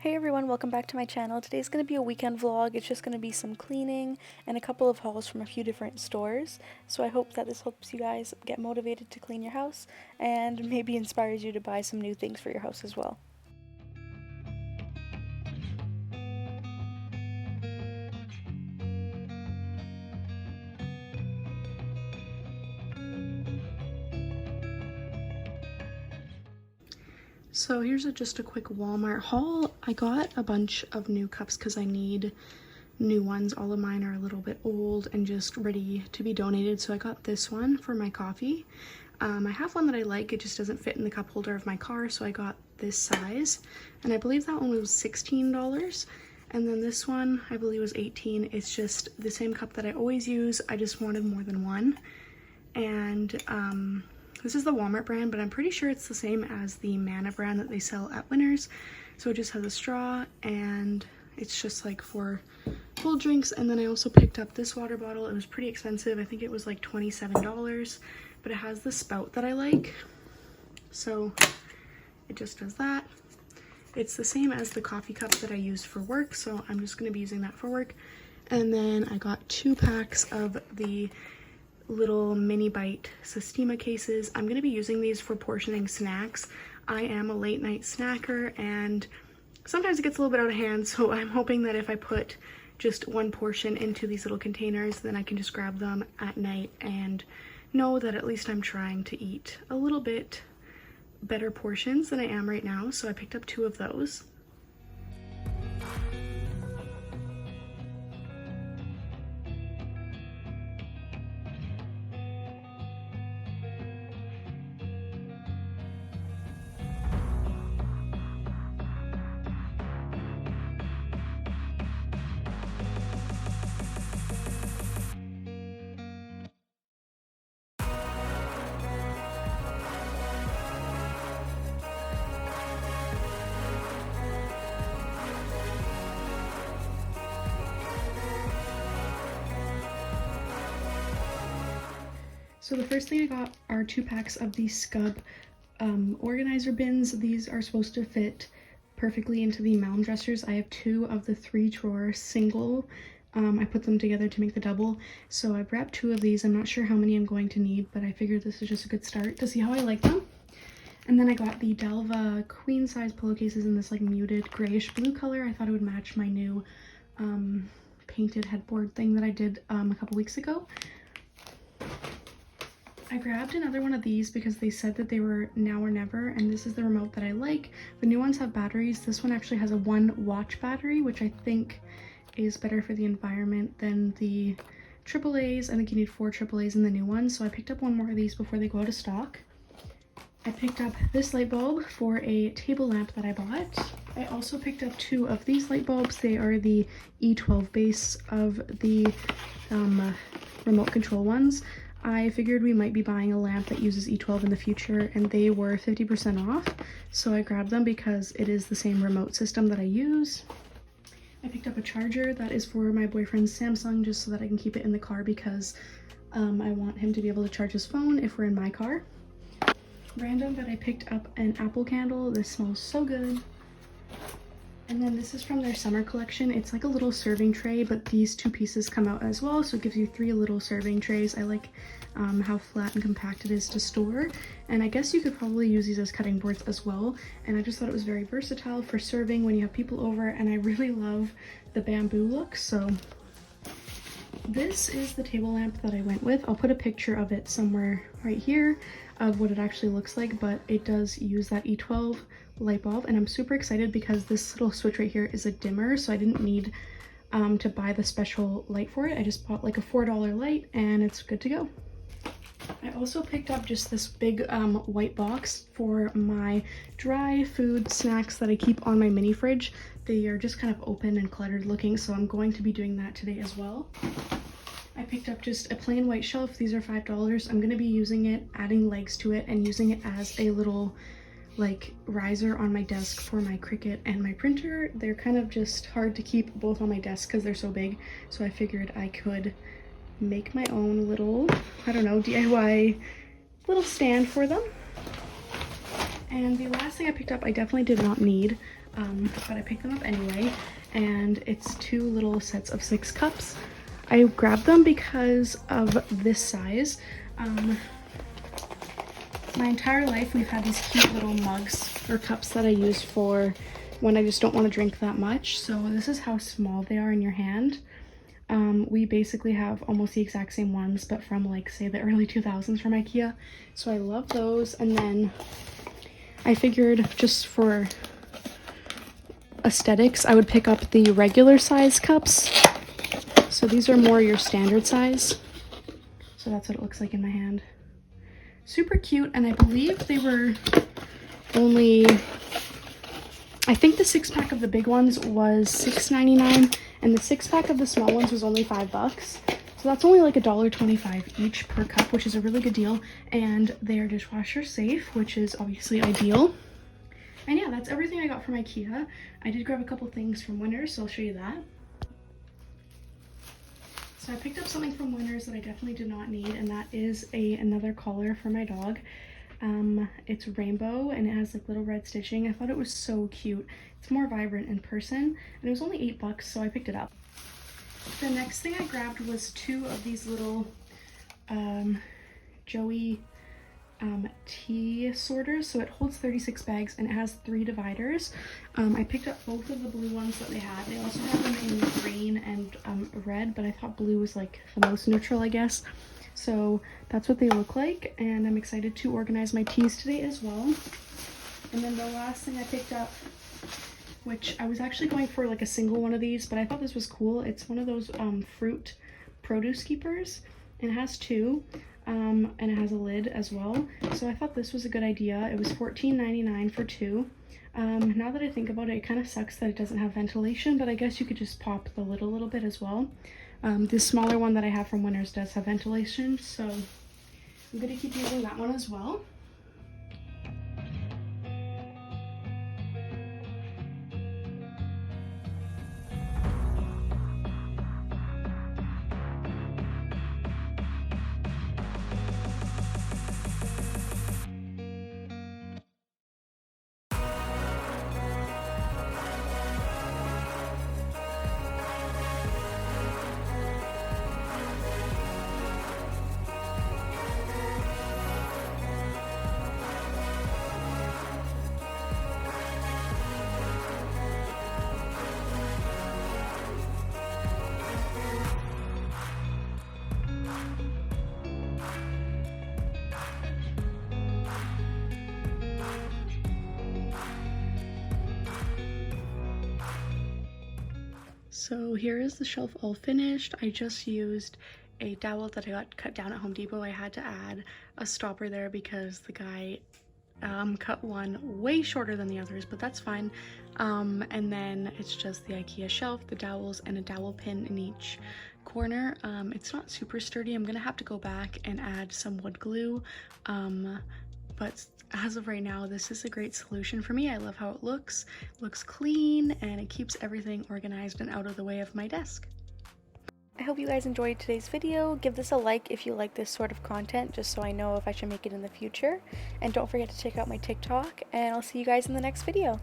Hey everyone, welcome back to my channel. Today's going to be a weekend vlog. It's just going to be some cleaning and a couple of hauls from a few different stores. So I hope that this helps you guys get motivated to clean your house and maybe inspires you to buy some new things for your house as well. So here's just a quick Walmart haul. I got a bunch of new cups because I need new ones. All of mine are a little bit old and just ready to be donated. So I got this one for my coffee. I have one that I like, it just doesn't fit in the cup holder of my car, so I got this size. And I believe that one was $16. And then this one, I believe was $18. It's just the same cup that I always use. I just wanted more than one. And this is the Walmart brand, but I'm pretty sure it's the same as the Mana brand that they sell at Winners. So it just has a straw and it's just like for cold drinks. And then I also picked up this water bottle. It was pretty expensive. I think it was like $27, but it has the spout that I like. So it just does that. It's the same as the coffee cup that I used for work, so I'm just gonna be using that for work. And then I got 2 packs of the little mini bite Sistema cases. I'm going to be using these for portioning snacks. I am a late night snacker and sometimes it gets a little bit out of hand, so I'm hoping that if I put just one portion into these little containers, then I can just grab them at night and know that at least I'm trying to eat a little bit better portions than I am right now. So I picked up 2 of those. So the first thing I got are 2 packs of these SUBBIE organizer bins. These are supposed to fit perfectly into the malm dressers. I have 2 of the 3 drawer single. I put them together to make the double. So I grabbed 2 of these. I'm not sure how many I'm going to need, but I figured this is just a good start to see how I like them. And then I got the Delva queen size pillowcases in this like muted grayish blue color. I thought it would match my new painted headboard thing that I did a couple weeks ago. I grabbed another one of these because they said that they were now or never, and this is the remote that I like. The new ones have batteries. This one actually has a 1 watch battery, which I think is better for the environment than the AAAs. I think you need 4 AAAs in the new one, so I picked up 1 more of these before they go out of stock. I picked up this light bulb for a table lamp that I bought. I also picked up 2 of these light bulbs. They are the E12 base of the remote control ones. I figured we might be buying a lamp that uses E12 in the future, and they were 50% off, so I grabbed them because it is the same remote system that I use. I picked up a charger that is for my boyfriend's Samsung just so that I can keep it in the car because I want him to be able to charge his phone if we're in my car. Random, but I picked up an apple candle. This smells so good. And then this is from their summer collection. It's like a little serving tray, but these 2 pieces come out as well, so it gives you 3 little serving trays. I like how flat and compact it is to store, and I guess you could probably use these as cutting boards as well. And I just thought it was very versatile for serving when you have people over, and I really love the bamboo look. So this is the table lamp that I went with. I'll put a picture of it somewhere right here of what it actually looks like, but it does use that E12 light bulb, and I'm super excited because this little switch right here is a dimmer, so I didn't need to buy the special light for it. I just bought like a $4 light and it's good to go. I also picked up just this big white box for my dry food snacks that I keep on my mini fridge. They are just kind of open and cluttered looking, so I'm going to be doing that today as well. I picked up just a plain white shelf. These are $5. I'm going to be using it, adding legs to it, and using it as a little like riser on my desk for my Cricut and my printer. They're kind of just hard to keep both on my desk because they're so big, so I figured I could make my own little, I don't know, DIY little stand for them. And the last thing I picked up I definitely did not need, but I picked them up anyway, and it's 2 little sets of 6 cups. I grabbed them because of this size. My entire life we've had these cute little mugs or cups that I use for when I just don't want to drink that much. So this is how small they are in your hand. We basically have almost the exact same ones, but from like say the early 2000s from IKEA. So I love those. And then I figured just for aesthetics, I would pick up the regular size cups. So these are more your standard size. So that's what it looks like in my hand. Super cute, and I believe they were only, I think the 6-pack of the big ones was $6.99 and the 6-pack of the small ones was only $5. So that's only like $1.25 each per cup, which is a really good deal, and they are dishwasher safe, which is obviously ideal. And yeah, that's everything I got from IKEA. I did grab a couple things from Winners, so I'll show you that. So I picked up something from Winners that I definitely did not need, and that is another collar for my dog. It's rainbow and it has like little red stitching. I thought it was so cute. It's more vibrant in person, and it was only $8, so I picked it up. The next thing I grabbed was 2 of these little Joey tea sorters. So it holds 36 bags and it has 3 dividers. I picked up both of the blue ones that they had. They also have them in green and red, but I thought blue was like the most neutral, I guess. So that's what they look like, and I'm excited to organize my teas today as well. And then the last thing I picked up, which I was actually going for like a single one of these, but I thought this was cool. It's one of those fruit produce keepers, and it has 2. And it has a lid as well, so I thought this was a good idea. It was $14.99 for 2. Now that I think about it, it kind of sucks that it doesn't have ventilation, but I guess you could just pop the lid a little bit as well. This smaller one that I have from Winners does have ventilation, so I'm going to keep using that one as well. So here is the shelf all finished. I just used a dowel that I got cut down at Home Depot. I had to add a stopper there because the guy cut one way shorter than the others, but that's fine. And then it's just the IKEA shelf, the dowels, and a dowel pin in each corner. It's not super sturdy. I'm gonna have to go back and add some wood glue, but as of right now, this is a great solution for me. I love how it looks clean, and it keeps everything organized and out of the way of my desk. I hope you guys enjoyed today's video. Give this a like if you like this sort of content, just so I know if I should make it in the future. And don't forget to check out my TikTok, and I'll see you guys in the next video.